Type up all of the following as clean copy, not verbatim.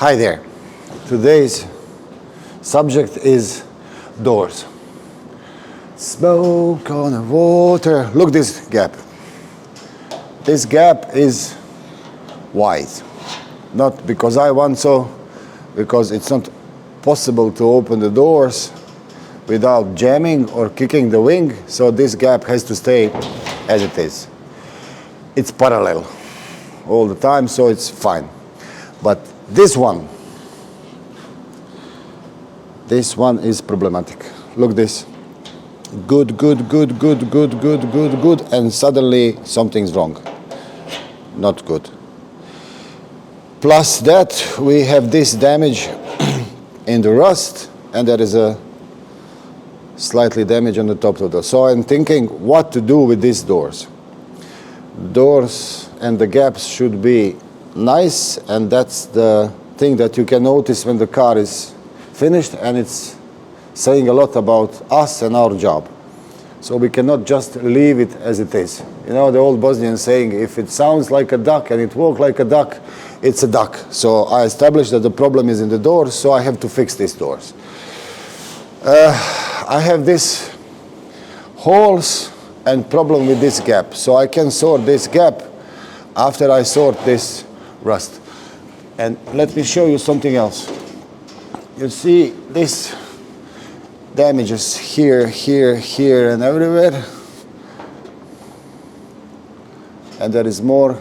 Hi there. Today's subject is doors. Smoke on the water. Look this gap. This gap is wide. Not because I want so, because it's not possible to open the doors without jamming or kicking the wing, so this gap has to stay as it is. It's parallel all the time, so it's fine. But this one is problematic. Look this. Good, and suddenly something's wrong. Not good. Plus that, we have this damage in the rust, and there is a slightly damage on the top of the door. So I'm thinking what to do with these doors. Doors and the gaps should be nice, and that's the thing that you can notice when the car is finished, and it's saying a lot about us and our job. So we cannot just leave it as it is. You know, the old Bosnian saying, if it sounds like a duck and it walks like a duck, it's a duck. So I established that the problem is in the doors, so I have to fix these doors. I have these holes and problem with this gap. So I can sort this gap after I sort this rust. And let me show you something else. You see this damages here, and everywhere. And there is more,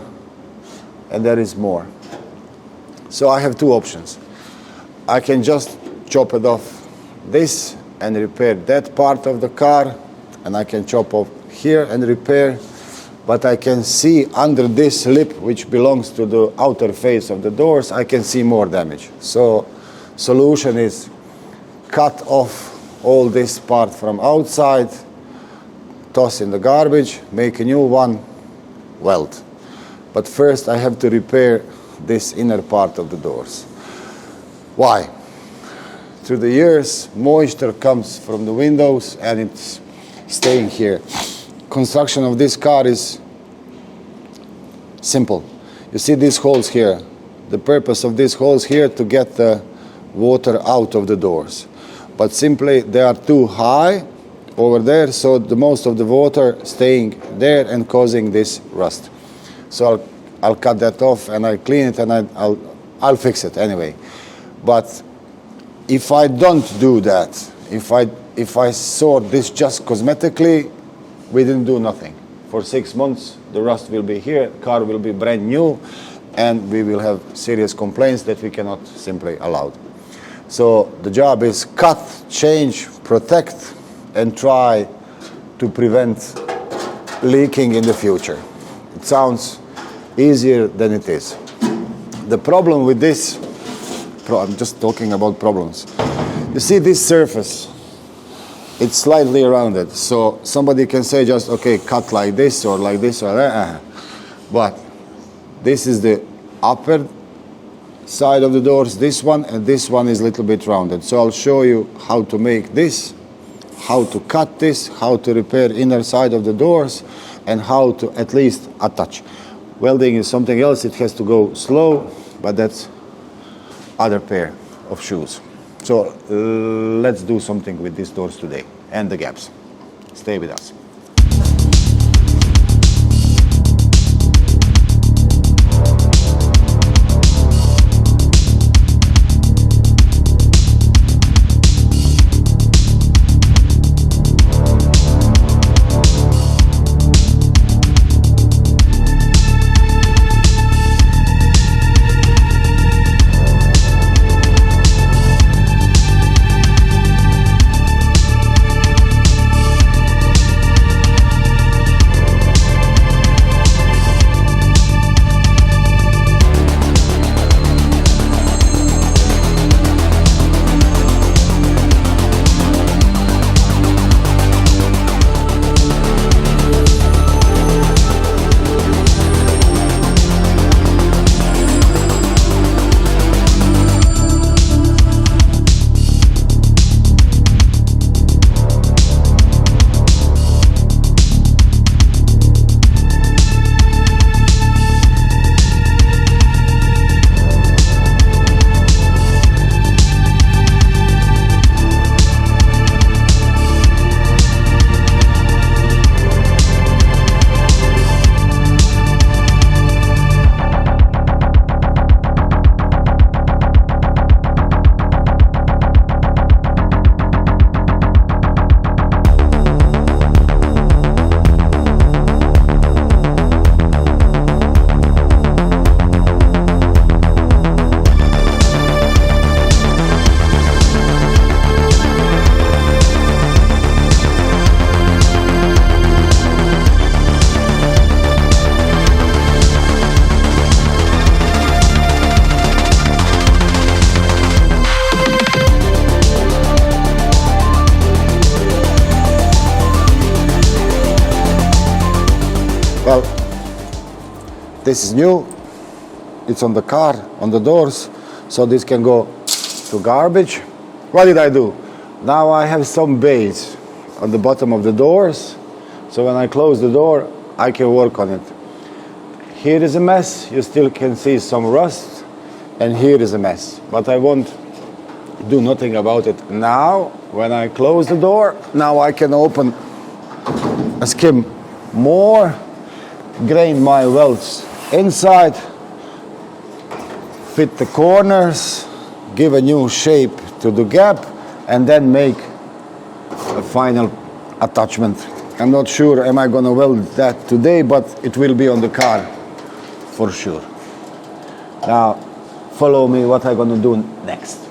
and there is more. So I have two options. I can just chop it off this and repair that part of the car, and I can chop off here and repair, but I can see under this lip, which belongs to the outer face of the doors, I can see more damage. So solution is cut off all this part from outside, toss in the garbage, make a new one, weld. But first I have to repair this inner part of the doors. Why? Through the years, moisture comes from the windows and it's staying here. Construction of this car is simple. You see these holes here. The purpose of these holes here to get the water out of the doors. But simply they are too high over there, so the most of the water staying there and causing this rust. So I'll cut that off and I'll clean it, and I'll fix it anyway. But if I don't do that, if I sort this just cosmetically, we didn't do nothing. For 6 months, the rust will be here, car will be brand new, and we will have serious complaints that we cannot simply allow. So the job is cut, change, protect, and try to prevent leaking in the future. It sounds easier than it is. The problem with this, I'm just talking about problems. You see this surface, it's slightly rounded. So somebody can say just, okay, cut like this or that. But this is the upper side of the doors, this one, and this one is a little bit rounded. So I'll show you how to make this, how to cut this, how to repair inner side of the doors, and how to at least attach. Welding is something else, it has to go slow, but that's other pair of shoes. So let's do something with these doors today and the gaps. Stay with us. Well, this is new. It's on the car, on the doors, so this can go to garbage. What did I do? Now I have some base on the bottom of the doors, so when I close the door, I can work on it. Here is a mess, you still can see some rust, and here is a mess, but I won't do nothing about it. Now, when I close the door, now I can open a skim more, grind my welds inside, fit the corners, give a new shape to the gap, and then make a final attachment. I'm not sure am I gonna weld that today, but it will be on the car for sure. Now, follow me what I'm gonna do next.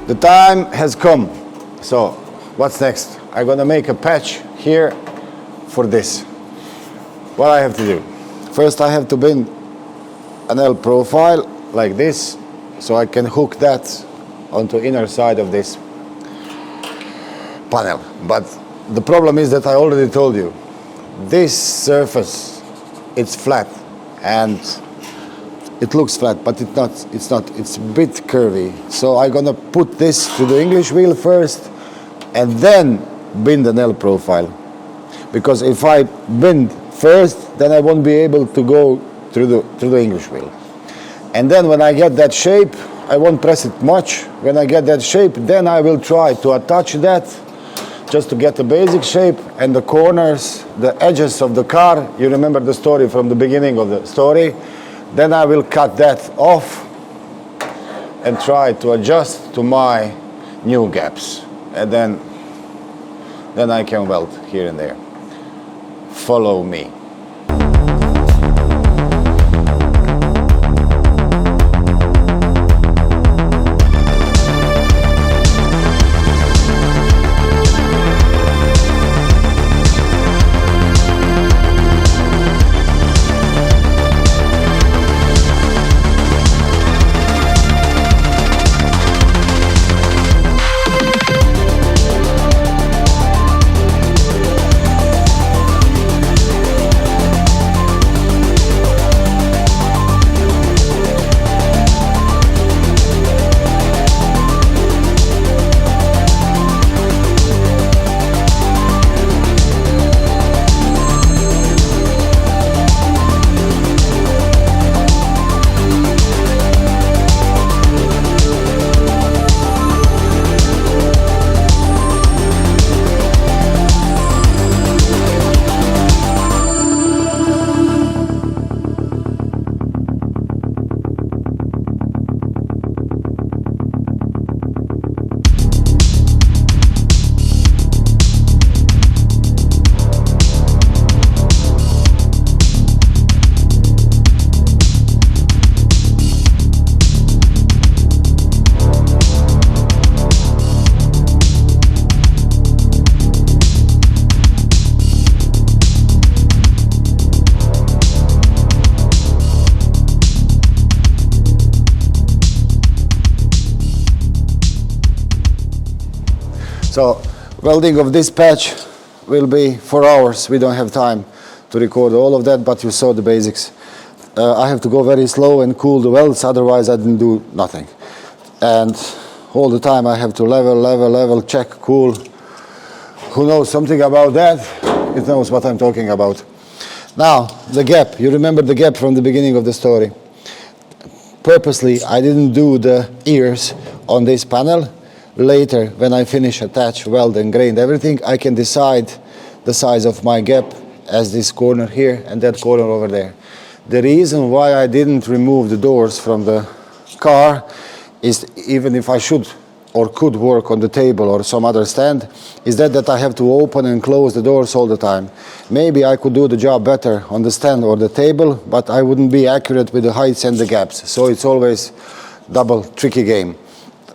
The time has come. So what's next? I'm gonna make a patch here for this. What I have to do? First I have to bend an L profile like this, so I can hook that onto inner side of this panel. But the problem is that I already told you, this surface, it's flat and it looks flat, but it's not, it's a bit curvy. So I'm gonna put this to the English wheel first and then bend an L profile. Because if I bend first, then I won't be able to go through the English wheel. And then when I get that shape, I won't press it much. When I get that shape, then I will try to attach that just to get the basic shape and the corners, the edges of the car. You remember the story from the beginning of the story. Then I will cut that off and try to adjust to my new gaps. And then I can weld here and there. Follow me. So welding of this patch will be 4 hours. We don't have time to record all of that, but you saw the basics. I have to go very slow and cool the welds, otherwise I didn't do nothing. And all the time I have to level, check, cool. Who knows something about that? It knows what I'm talking about. Now, the gap. You remember the gap from the beginning of the story. Purposely, I didn't do the ears on this panel. Later, when I finish attach, weld and grind everything, I can decide the size of my gap as this corner here and that corner over there. The reason why I didn't remove the doors from the car is, even if I should or could work on the table or some other stand, is that I have to open and close the doors all the time. Maybe I could do the job better on the stand or the table, but I wouldn't be accurate with the heights and the gaps. So it's always double tricky game.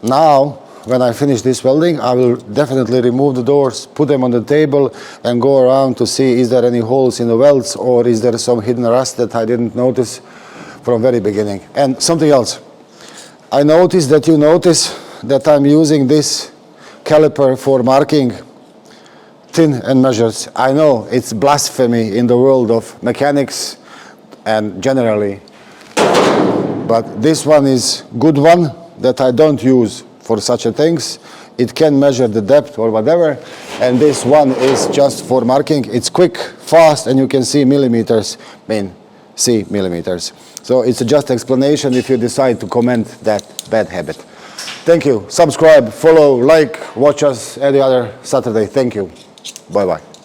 Now, when I finish this welding, I will definitely remove the doors, put them on the table, and go around to see is there any holes in the welds or is there some hidden rust that I didn't notice from very beginning. And something else. I noticed that you notice that I'm using this caliper for marking thin and measures. I know it's blasphemy in the world of mechanics and generally, but this one is good one that I don't use for such a things. It can measure the depth or whatever, and this one is just for marking. It's quick, fast, and you can see millimeters, see millimeters. So it's a just explanation if you decide to comment that bad habit. Thank you. Subscribe, follow, like, watch us every other Saturday. Thank you. Bye-bye.